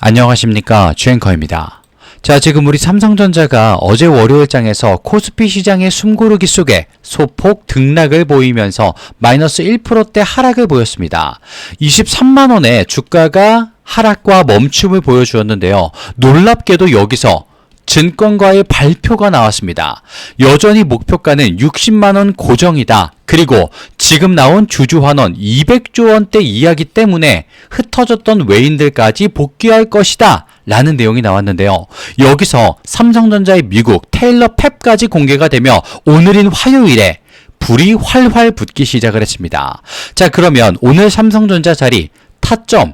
안녕하십니까, 주앵커입니다. 자, 지금 우리 삼성전자가 어제 월요일장에서 코스피 시장의 숨고르기 속에 소폭 등락을 보이면서 마이너스 1%대 하락을 보였습니다. 23만원에 주가가 하락과 멈춤을 보여주었는데요. 놀랍게도 여기서 증권가의 발표가 나왔습니다. 여전히 목표가는 60만원 고정이다. 그리고 지금 나온 주주환원 200조 원대 이하기 때문에 흩어졌던 외인들까지 복귀할 것이다 라는 내용이 나왔는데요. 여기서 삼성전자의 미국 테일러 팹까지 공개가 되며 오늘인 화요일에 불이 활활 붙기 시작을 했습니다. 자, 그러면 오늘 삼성전자 자리 타점,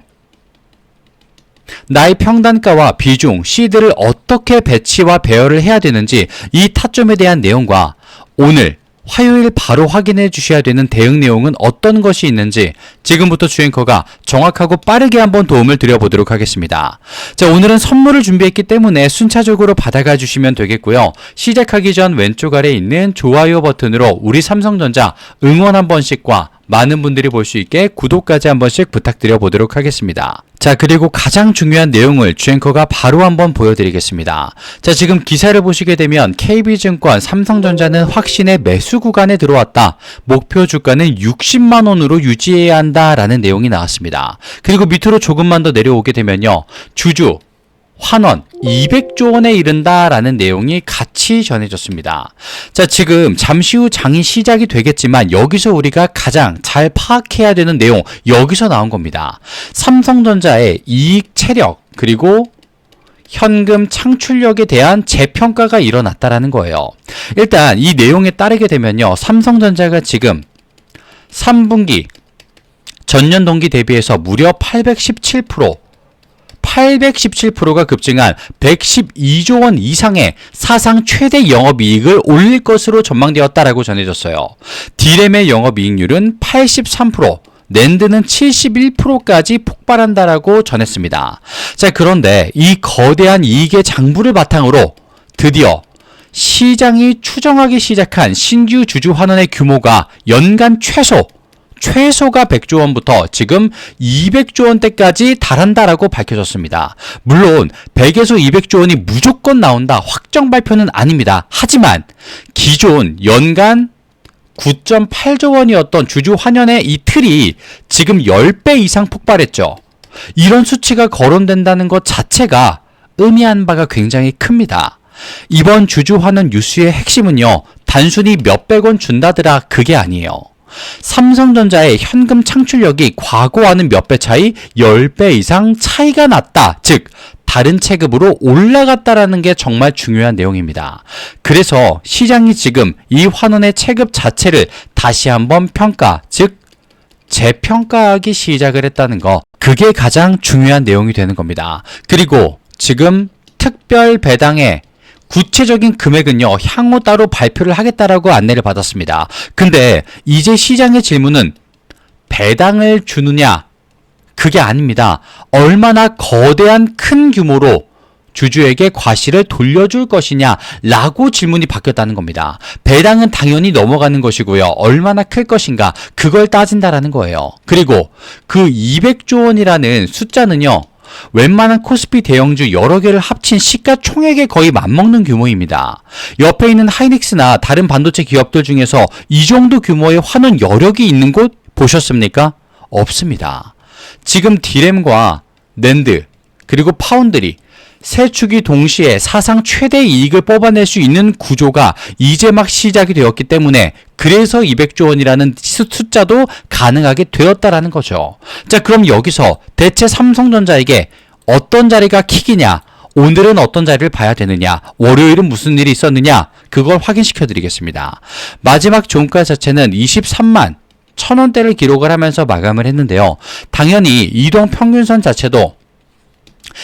나의 평단가와 비중, 시드를 어떻게 배치와 배열을 해야 되는지 이 타점에 대한 내용과 오늘 화요일 바로 확인해 주셔야 되는 대응 내용은 어떤 것이 있는지 지금부터 주앵커가 정확하고 빠르게 한번 도움을 드려보도록 하겠습니다. 자, 오늘은 선물을 준비했기 때문에 순차적으로 받아가 주시면 되겠고요. 시작하기 전 왼쪽 아래에 있는 좋아요 버튼으로 우리 삼성전자 응원 한 번씩과 많은 분들이 볼 수 있게 구독까지 한 번씩 부탁드려 보도록 하겠습니다. 자, 그리고 가장 중요한 내용을 주앵커가 바로 한번 보여드리겠습니다. 자, 지금 기사를 보시게 되면 KB증권 삼성전자는 확신의 매수 구간에 들어왔다. 목표 주가는 60만원으로 유지해야 한다라는 내용이 나왔습니다. 그리고 밑으로 조금만 더 내려오게 되면요. 주주 환원 200조 원에 이른다라는 내용이 같이 전해졌습니다. 자, 지금 잠시 후 장이 시작이 되겠지만 여기서 우리가 가장 잘 파악해야 되는 내용 여기서 나온 겁니다. 삼성전자의 이익 체력 그리고 현금 창출력에 대한 재평가가 일어났다라는 거예요. 일단 이 내용에 따르게 되면요. 삼성전자가 지금 3분기 전년 동기 대비해서 무려 817%가 급증한 112조 원 이상의 사상 최대 영업이익을 올릴 것으로 전망되었다라고 전해졌어요. D램의 영업이익률은 83%, 낸드는 71%까지 폭발한다라고 전했습니다. 자, 그런데 이 거대한 이익의 장부를 바탕으로 드디어 시장이 추정하기 시작한 신규 주주 환원의 규모가 연간 최소가 100조 원부터 지금 200조 원대까지 달한다라고 밝혀졌습니다. 물론 100에서 200조 원이 무조건 나온다 확정 발표는 아닙니다. 하지만 기존 연간 9.8조 원이었던 주주 환원의 이 틀이 지금 10배 이상 폭발했죠. 이런 수치가 거론된다는 것 자체가 의미하는 바가 굉장히 큽니다. 이번 주주 환원 뉴스의 핵심은요. 단순히 몇백 원 준다더라 그게 아니에요. 삼성전자의 현금 창출력이 과거와는 몇 배 차이, 10배 이상 차이가 났다. 즉, 다른 체급으로 올라갔다라는 게 정말 중요한 내용입니다. 그래서 시장이 지금 이 환원의 체급 자체를 다시 한번 평가, 즉, 재평가하기 시작을 했다는 거. 그게 가장 중요한 내용이 되는 겁니다. 그리고 지금 특별 배당에 구체적인 금액은요, 향후 따로 발표를 하겠다라고 안내를 받았습니다. 근데 이제 시장의 질문은 배당을 주느냐? 그게 아닙니다. 얼마나 거대한 큰 규모로 주주에게 과실을 돌려줄 것이냐? 라고 질문이 바뀌었다는 겁니다. 배당은 당연히 넘어가는 것이고요. 얼마나 클 것인가? 그걸 따진다라는 거예요. 그리고 그 200조 원이라는 숫자는요, 웬만한 코스피 대형주 여러 개를 합친 시가총액에 거의 맞먹는 규모입니다. 옆에 있는 하이닉스나 다른 반도체 기업들 중에서 이 정도 규모의 환원 여력이 있는 곳 보셨습니까? 없습니다. 지금 D램과 낸드 그리고 파운드리 세 축이 동시에 사상 최대 이익을 뽑아낼 수 있는 구조가 이제 막 시작이 되었기 때문에 그래서 200조 원이라는 숫자도 가능하게 되었다라는 거죠. 자, 그럼 여기서 대체 삼성전자에게 어떤 자리가 킥이냐? 오늘은 어떤 자리를 봐야 되느냐? 월요일은 무슨 일이 있었느냐? 그걸 확인시켜 드리겠습니다. 마지막 종가 자체는 23만 1,000원대를 기록을 하면서 마감을 했는데요. 당연히 이동 평균선 자체도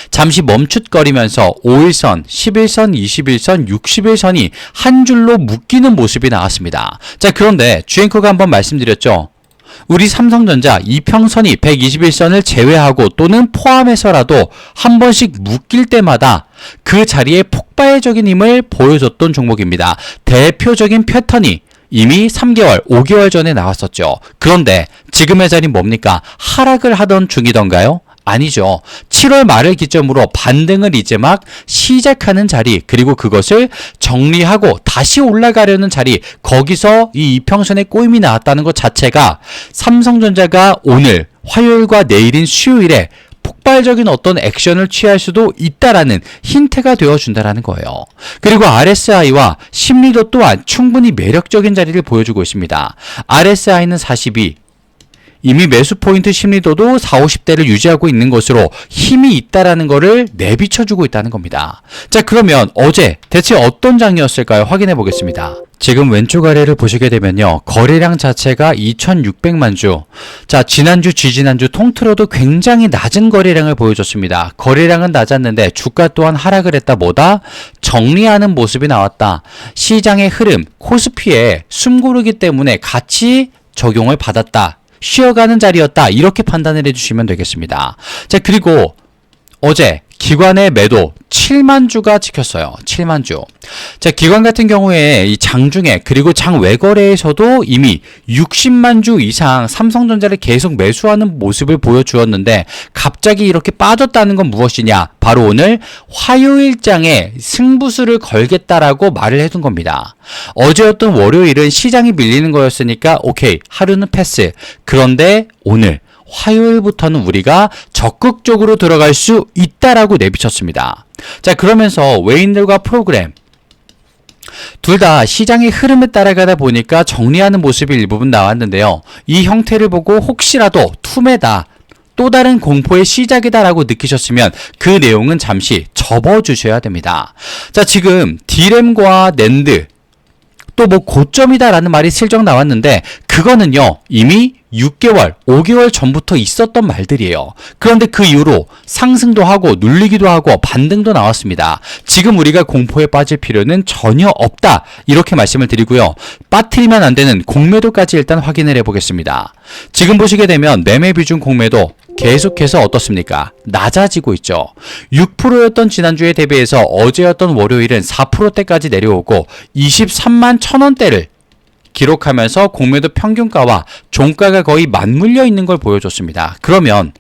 잠시 멈칫거리면서 5일선, 11선, 21선, 60일선이 한 줄로 묶이는 모습이 나왔습니다. 자, 그런데 주앵커가 한번 말씀드렸죠. 우리 삼성전자 이평선이 121선을 제외하고 또는 포함해서라도 한 번씩 묶일 때마다 그 자리에 폭발적인 힘을 보여줬던 종목입니다. 대표적인 패턴이 이미 3개월, 5개월 전에 나왔었죠. 그런데 지금의 자리는 뭡니까? 하락을 하던 중이던가요? 아니죠. 7월 말을 기점으로 반등을 이제 막 시작하는 자리, 그리고 그것을 정리하고 다시 올라가려는 자리, 거기서 이 이평선의 꼬임이 나왔다는 것 자체가 삼성전자가 오늘 화요일과 내일인 수요일에 폭발적인 어떤 액션을 취할 수도 있다라는 힌트가 되어준다라는 거예요. 그리고 RSI와 심리도 또한 충분히 매력적인 자리를 보여주고 있습니다. RSI는 42, 이미 매수 포인트 심리도도 40, 50대를 유지하고 있는 것으로 힘이 있다라는 것을 내비쳐주고 있다는 겁니다. 자, 그러면 어제 대체 어떤 장이었을까요? 확인해 보겠습니다. 지금 왼쪽 아래를 보시게 되면요, 거래량 자체가 2600만 주. 자, 지난주, 지지난주 통틀어도 굉장히 낮은 거래량을 보여줬습니다. 거래량은 낮았는데 주가 또한 하락을 했다. 뭐다? 정리하는 모습이 나왔다. 시장의 흐름, 코스피에 숨고르기 때문에 같이 적용을 받았다. 쉬어가는 자리였다. 이렇게 판단을 해주시면 되겠습니다. 자, 그리고 어제 기관의 매도 7만 주가 찍혔어요. 7만 주. 자, 기관 같은 경우에 이 장중에 그리고 장 외거래에서도 이미 60만 주 이상 삼성전자를 계속 매수하는 모습을 보여주었는데 갑자기 이렇게 빠졌다는 건 무엇이냐? 바로 오늘 화요일장에 승부수를 걸겠다라고 말을 해둔 겁니다. 어제였던 월요일은 시장이 밀리는 거였으니까 오케이, 하루는 패스. 그런데 오늘 화요일부터는 우리가 적극적으로 들어갈 수 있다라고 내비쳤습니다. 자, 그러면서 외인들과 프로그램 둘 다 시장의 흐름에 따라가다 보니까 정리하는 모습이 일부분 나왔는데요. 이 형태를 보고 혹시라도 투매다, 또 다른 공포의 시작이다라고 느끼셨으면 그 내용은 잠시 접어주셔야 됩니다. 자, 지금 D램과 낸드 또 뭐 고점이다라는 말이 슬쩍 나왔는데 그거는요 이미 6개월, 5개월 전부터 있었던 말들이에요. 그런데 그 이후로 상승도 하고 눌리기도 하고 반등도 나왔습니다. 지금 우리가 공포에 빠질 필요는 전혀 없다. 이렇게 말씀을 드리고요. 빠뜨리면 안 되는 공매도까지 일단 확인을 해보겠습니다. 지금 보시게 되면 매매 비중 공매도 계속해서 어떻습니까? 낮아지고 있죠. 6%였던 지난주에 대비해서 어제였던 월요일은 4%대까지 내려오고 23만 1,000원대를 기록하면서 공매도 평균가와 종가가 거의 맞물려 있는 걸 보여줬습니다. 그러면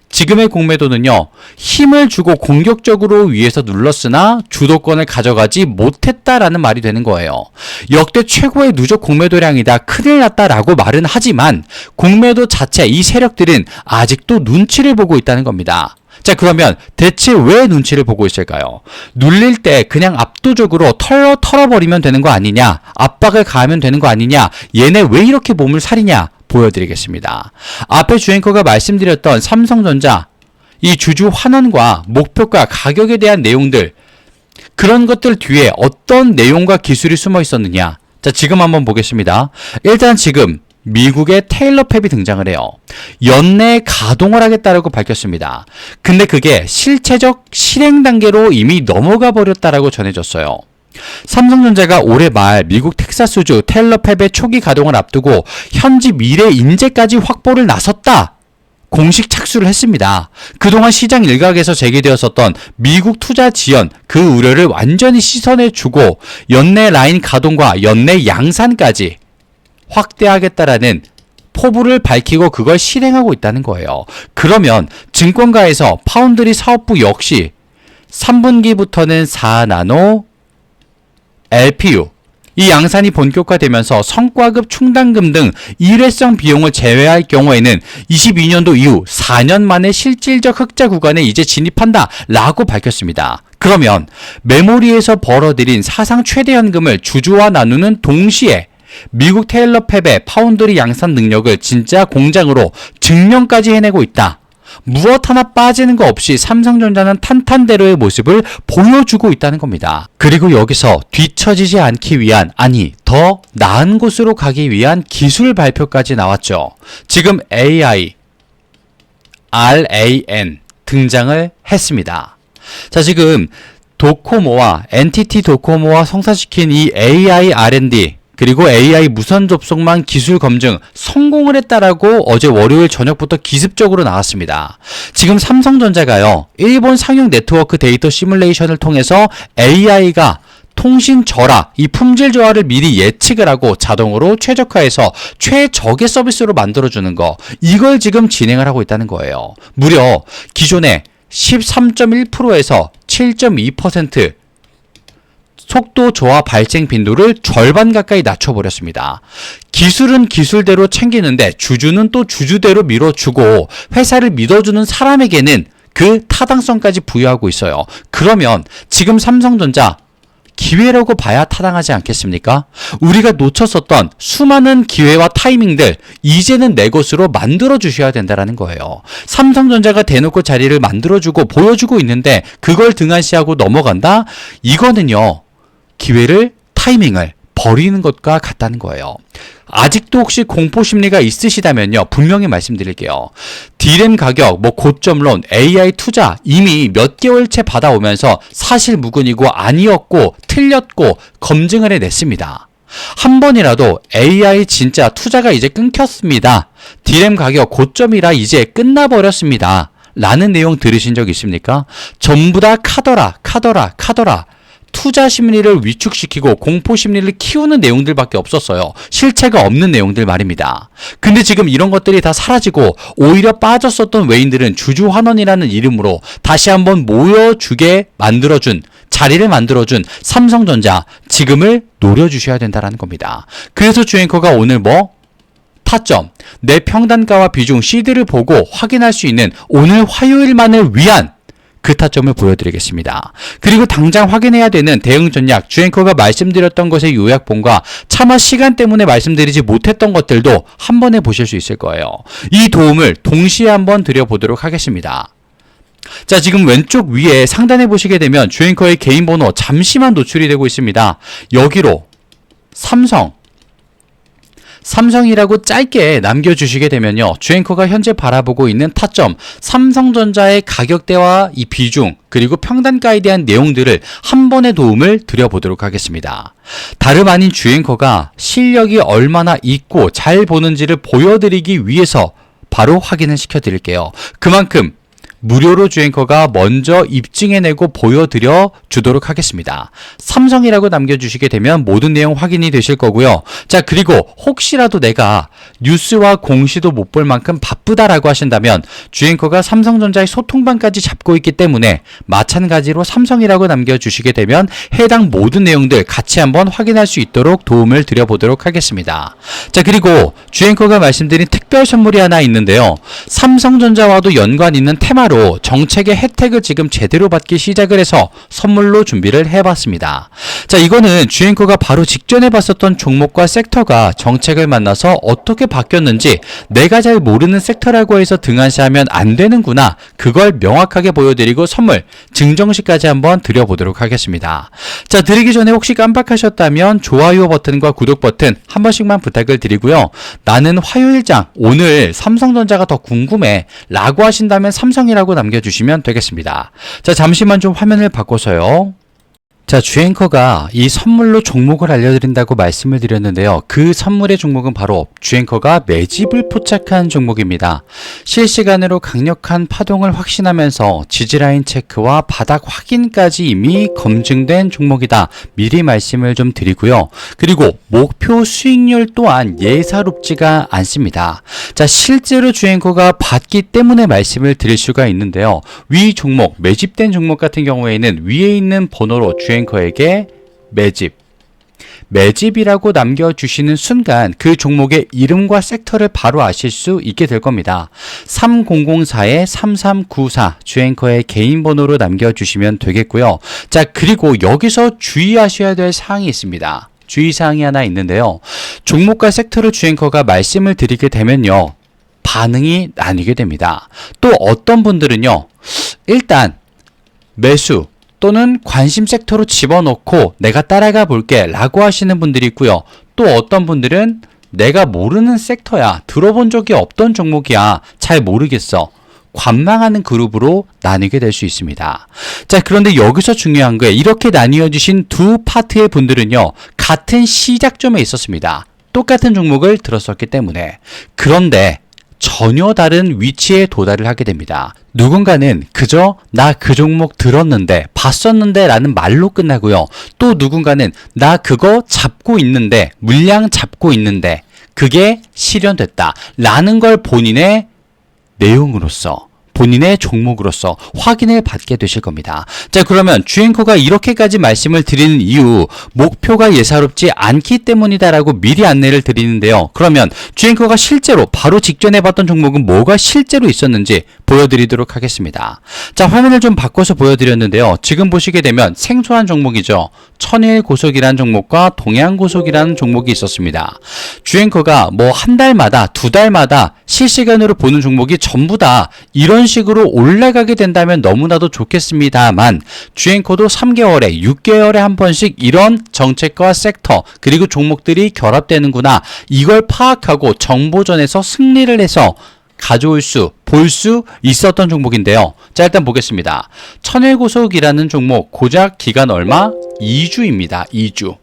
지금의 공매도는요, 힘을 주고 공격적으로 위에서 눌렀으나 주도권을 가져가지 못했다라는 말이 되는 거예요. 역대 최고의 누적 공매도량이다, 큰일 났다라고 말은 하지만 공매도 자체 이 세력들은 아직도 눈치를 보고 있다는 겁니다. 자, 그러면 대체 왜 눈치를 보고 있을까요? 눌릴 때 그냥 압도적으로 털어버리면 되는 거 아니냐, 압박을 가하면 되는 거 아니냐, 얘네 왜 이렇게 몸을 사리냐 보여드리겠습니다. 앞에 주앵커가 말씀드렸던 삼성전자 이 주주 환원과 목표가, 가격에 대한 내용들, 그런 것들 뒤에 어떤 내용과 기술이 숨어 있었느냐. 자, 지금 한번 보겠습니다. 일단 지금 미국의 테일러 팹이 등장을 해요. 연내 가동을 하겠다라고 밝혔습니다. 근데 그게 실체적 실행 단계로 이미 넘어가 버렸다라고 전해졌어요. 삼성전자가 올해 말 미국 텍사스주 테일러 팹의 초기 가동을 앞두고 현지 미래 인재까지 확보를 나섰다. 공식 착수를 했습니다. 그동안 시장 일각에서 제기되었었던 미국 투자 지연, 그 우려를 완전히 씻어내주고 연내 라인 가동과 연내 양산까지 확대하겠다라는 포부를 밝히고 그걸 실행하고 있다는 거예요. 그러면 증권가에서 파운드리 사업부 역시 3분기부터는 4나노 LPU 이 양산이 본격화되면서 성과급 충당금 등 일회성 비용을 제외할 경우에는 22년도 이후 4년 만에 실질적 흑자 구간에 이제 진입한다 라고 밝혔습니다. 그러면 메모리에서 벌어들인 사상 최대 현금을 주주와 나누는 동시에 미국 테일러 팹의 파운드리 양산 능력을 진짜 공장으로 증명까지 해내고 있다. 무엇 하나 빠지는 거 없이 삼성전자는 탄탄대로의 모습을 보여주고 있다는 겁니다. 그리고 여기서 뒤처지지 않기 위한, 아니 더 나은 곳으로 가기 위한 기술 발표까지 나왔죠. 지금 AI, RAN 등장을 했습니다. 자, 지금 도코모와 NTT 도코모와 성사시킨 이 AI R&D 그리고 AI 무선 접속망 기술 검증 성공을 했다라고 어제 월요일 저녁부터 기습적으로 나왔습니다. 지금 삼성전자가요, 일본 상용 네트워크 데이터 시뮬레이션을 통해서 AI가 통신 저하, 이 품질 저하를 미리 예측을 하고 자동으로 최적화해서 최적의 서비스로 만들어주는 거, 이걸 지금 진행을 하고 있다는 거예요. 무려 기존에 13.1%에서 7.2% 속도 저하 발생 빈도를 절반 가까이 낮춰버렸습니다. 기술은 기술대로 챙기는데 주주는 또 주주대로 밀어주고 회사를 믿어주는 사람에게는 그 타당성까지 부여하고 있어요. 그러면 지금 삼성전자 기회라고 봐야 타당하지 않겠습니까? 우리가 놓쳤었던 수많은 기회와 타이밍들 이제는 내 것으로 만들어 주셔야 된다는 거예요. 삼성전자가 대놓고 자리를 만들어주고 보여주고 있는데 그걸 등한시하고 넘어간다? 이거는요, 기회를, 타이밍을 버리는 것과 같다는 거예요. 아직도 혹시 공포심리가 있으시다면요, 분명히 말씀드릴게요. D램 가격, 고점론, AI 투자 이미 몇 개월째 받아오면서 사실무근이고 아니었고 틀렸고 검증을 해냈습니다. 한 번이라도 AI 진짜 투자가 이제 끊겼습니다. D램 가격 고점이라 이제 끝나버렸습니다. 라는 내용 들으신 적 있습니까? 전부 다 카더라. 투자 심리를 위축시키고 공포 심리를 키우는 내용들밖에 없었어요. 실체가 없는 내용들 말입니다. 근데 지금 이런 것들이 다 사라지고 오히려 빠졌었던 외인들은 주주환원이라는 이름으로 다시 한번 모여주게 만들어준, 자리를 만들어준 삼성전자, 지금을 노려주셔야 된다는 겁니다. 그래서 주앵커가 오늘 타점, 내 평단가와 비중 시드를 보고 확인할 수 있는 오늘 화요일만을 위한 그 타점을 보여드리겠습니다. 그리고 당장 확인해야 되는 대응 전략, 주앵커가 말씀드렸던 것의 요약본과 차마 시간 때문에 말씀드리지 못했던 것들도 한 번에 보실 수 있을 거예요. 이 도움을 동시에 한번 드려보도록 하겠습니다. 자, 지금 왼쪽 위에 상단에 보시게 되면 주앵커의 개인 번호 잠시만 노출이 되고 있습니다. 여기로 삼성이라고 짧게 남겨주시게 되면요, 주앵커가 현재 바라보고 있는 타점, 삼성전자의 가격대와 이 비중, 그리고 평단가에 대한 내용들을 한 번의 도움을 드려보도록 하겠습니다. 다름 아닌 주앵커가 실력이 얼마나 있고 잘 보는지를 보여드리기 위해서 바로 확인을 시켜드릴게요. 그만큼 무료로 주앵커가 먼저 입증해내고 보여드려 주도록 하겠습니다. 삼성이라고 남겨주시게 되면 모든 내용 확인이 되실 거고요. 자, 그리고 혹시라도 내가 뉴스와 공시도 못 볼 만큼 바쁘다라고 하신다면 주앵커가 삼성전자의 소통방까지 잡고 있기 때문에 마찬가지로 삼성이라고 남겨주시게 되면 해당 모든 내용들 같이 한번 확인할 수 있도록 도움을 드려보도록 하겠습니다. 자, 그리고 주앵커가 말씀드린 특별 선물이 하나 있는데요. 삼성전자와도 연관 있는 테마로 정책의 혜택을 지금 제대로 받기 시작을 해서 선물로 준비를 해봤습니다. 자, 이거는 주앵커가 바로 직전에 봤었던 종목과 섹터가 정책을 만나서 어떻게 바뀌었는지 내가 잘 모르는 섹터라고 해서 등한시하면 안 되는구나, 그걸 명확하게 보여드리고 선물 증정시까지 한번 드려보도록 하겠습니다. 자, 드리기 전에 혹시 깜빡하셨다면 좋아요 버튼과 구독 버튼 한 번씩만 부탁을 드리고요. 나는 화요일장 오늘 삼성전자가 더 궁금해 라고 하신다면 삼성이라고 남겨주시면 되겠습니다. 자, 잠시만 좀 화면을 바꿔서요. 자, 주앵커가 이 선물로 종목을 알려드린다고 말씀을 드렸는데요. 그 선물의 종목은 바로 주앵커가 매집을 포착한 종목입니다. 실시간으로 강력한 파동을 확신하면서 지지라인 체크와 바닥 확인까지 이미 검증된 종목이다. 미리 말씀을 좀 드리고요. 그리고 목표 수익률 또한 예사롭지가 않습니다. 자, 실제로 주앵커가 봤기 때문에 말씀을 드릴 수가 있는데요. 위 종목, 매집된 종목 같은 경우에는 위에 있는 번호로 주앵커에게 매집이라고 남겨주시는 순간 그 종목의 이름과 섹터를 바로 아실 수 있게 될 겁니다. 3004-3394 주앵커의 개인 번호로 남겨주시면 되겠고요. 자, 그리고 여기서 주의하셔야 될 사항이 있습니다. 주의사항이 하나 있는데요. 종목과 섹터를 주앵커가 말씀을 드리게 되면요, 반응이 나뉘게 됩니다. 또 어떤 분들은요, 일단 매수 또는 관심 섹터로 집어넣고 내가 따라가 볼게 라고 하시는 분들이 있고요. 또 어떤 분들은 내가 모르는 섹터야, 들어본 적이 없던 종목이야, 잘 모르겠어, 관망하는 그룹으로 나뉘게 될 수 있습니다. 자, 그런데 여기서 중요한 거예요. 이렇게 나뉘어 주신 두 파트의 분들은요, 같은 시작점에 있었습니다. 똑같은 종목을 들었었기 때문에. 그런데 전혀 다른 위치에 도달을 하게 됩니다. 누군가는 그저 나 그 종목 들었는데 봤었는데 라는 말로 끝나고요. 또 누군가는 나 그거 잡고 있는데 물량 잡고 있는데 그게 실현됐다 라는 걸 본인의 내용으로서 본인의 종목으로서 확인을 받게 되실 겁니다. 자, 그러면 주앵커가 이렇게까지 말씀을 드리는 이유, 목표가 예사롭지 않기 때문이다라고 미리 안내를 드리는데요. 그러면 주앵커가 실제로 바로 직전에 봤던 종목은 뭐가 실제로 있었는지 보여드리도록 하겠습니다. 자, 화면을 좀 바꿔서 보여드렸는데요. 지금 보시게 되면 생소한 종목이죠. 천일고속이라는 종목과 동양고속이라는 종목이 있었습니다. 주앵커가 뭐 한 달마다 두 달마다 실시간으로 보는 종목이 전부 다 이런 식으로 올라가게 된다면 너무나도 좋겠습니다만 주앵커도 3개월에 6개월에 한 번씩 이런 정책과 섹터 그리고 종목들이 결합되는구나 이걸 파악하고 정보전에서 승리를 해서 가져올 수, 볼 수 있었던 종목인데요. 자, 일단 보겠습니다. 천일고속이라는 종목 고작 기간 얼마? 2주입니다. 2주.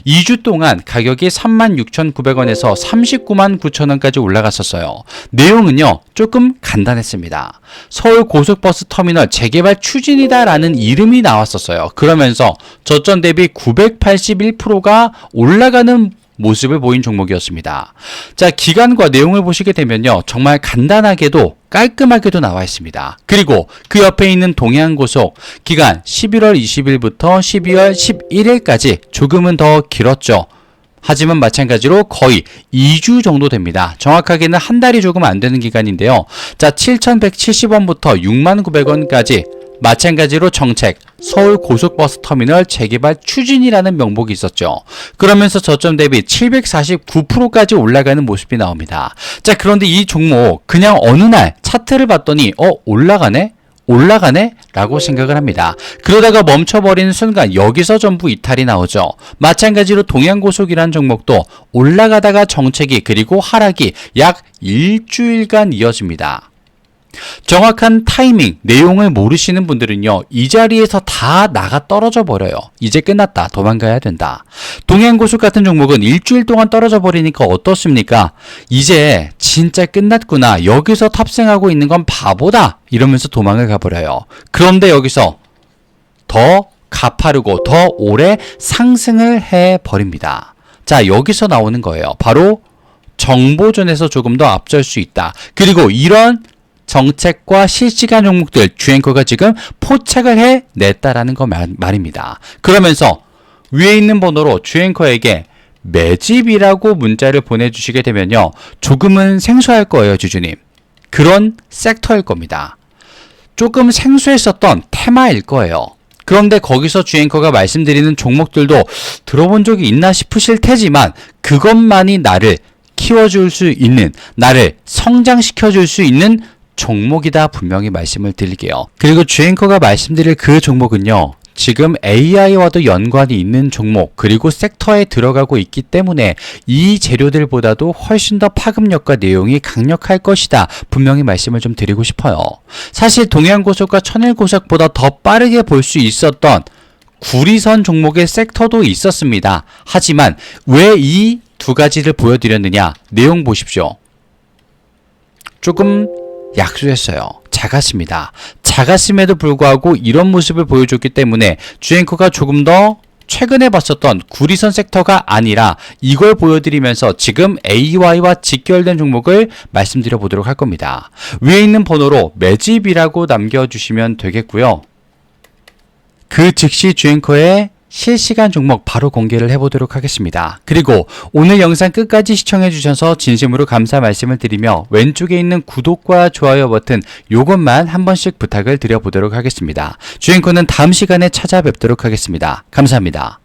2주 동안 가격이 36,900원에서 399,900원까지 올라갔었어요. 내용은요, 조금 간단했습니다. 서울 고속버스 터미널 재개발 추진이다 라는 이름이 나왔었어요. 그러면서 저점 대비 981%가 올라가는 모습을 보인 종목이었습니다. 자, 기간과 내용을 보시게 되면요. 정말 간단하게도 깔끔하게도 나와 있습니다. 그리고 그 옆에 있는 동양고속 기간 11월 20일부터 12월 11일까지 조금은 더 길었죠. 하지만 마찬가지로 거의 2주 정도 됩니다. 정확하게는 한 달이 조금 안 되는 기간인데요. 자, 7,170원부터 69,000원까지 마찬가지로 정책, 서울 고속버스 터미널 재개발 추진이라는 명목이 있었죠. 그러면서 저점 대비 749%까지 올라가는 모습이 나옵니다. 자, 그런데 이 종목 그냥 어느 날 차트를 봤더니 올라가네? 올라가네? 라고 생각을 합니다. 그러다가 멈춰버리는 순간 여기서 전부 이탈이 나오죠. 마찬가지로 동양고속이라는 종목도 올라가다가 정책이 그리고 하락이 약 일주일간 이어집니다. 정확한 타이밍, 내용을 모르시는 분들은요, 이 자리에서 다 나가 떨어져 버려요. 이제 끝났다. 도망가야 된다. 동양고속 같은 종목은 일주일 동안 떨어져 버리니까 어떻습니까? 이제 진짜 끝났구나. 여기서 탑승하고 있는 건 바보다. 이러면서 도망을 가버려요. 그런데 여기서 더 가파르고 더 오래 상승을 해버립니다. 자, 여기서 나오는 거예요. 바로 정보전에서 조금 더 앞설 수 있다. 그리고 이런 정책과 실시간 종목들 주앵커가 지금 포착을 해냈다라는 거 말입니다. 그러면서 위에 있는 번호로 주앵커에게 매집이라고 문자를 보내주시게 되면요. 조금은 생소할 거예요, 주주님. 그런 섹터일 겁니다. 조금 생소했었던 테마일 거예요. 그런데 거기서 주앵커가 말씀드리는 종목들도 들어본 적이 있나 싶으실 테지만 그것만이 나를 키워줄 수 있는, 나를 성장시켜줄 수 있는 종목이다 분명히 말씀을 드릴게요. 그리고 주앵커가 말씀드릴 그 종목은요. 지금 AI와도 연관이 있는 종목 그리고 섹터에 들어가고 있기 때문에 이 재료들보다도 훨씬 더 파급력과 내용이 강력할 것이다. 분명히 말씀을 좀 드리고 싶어요. 사실 동양고속과 천일고속보다 더 빠르게 볼 수 있었던 구리선 종목의 섹터도 있었습니다. 하지만 왜 이 두 가지를 보여드렸느냐? 내용 보십시오. 조금 약소했어요. 작았습니다. 작았음에도 불구하고 이런 모습을 보여줬기 때문에 주앵커가 조금 더 최근에 봤었던 구리선 섹터가 아니라 이걸 보여드리면서 지금 AY와 직결된 종목을 말씀드려 보도록 할 겁니다. 위에 있는 번호로 매집이라고 남겨주시면 되겠고요. 그 즉시 주앵커의 실시간 종목 바로 공개를 해보도록 하겠습니다. 그리고 오늘 영상 끝까지 시청해주셔서 진심으로 감사 말씀을 드리며 왼쪽에 있는 구독과 좋아요 버튼 요것만 한 번씩 부탁을 드려보도록 하겠습니다. 주앵커는 다음 시간에 찾아뵙도록 하겠습니다. 감사합니다.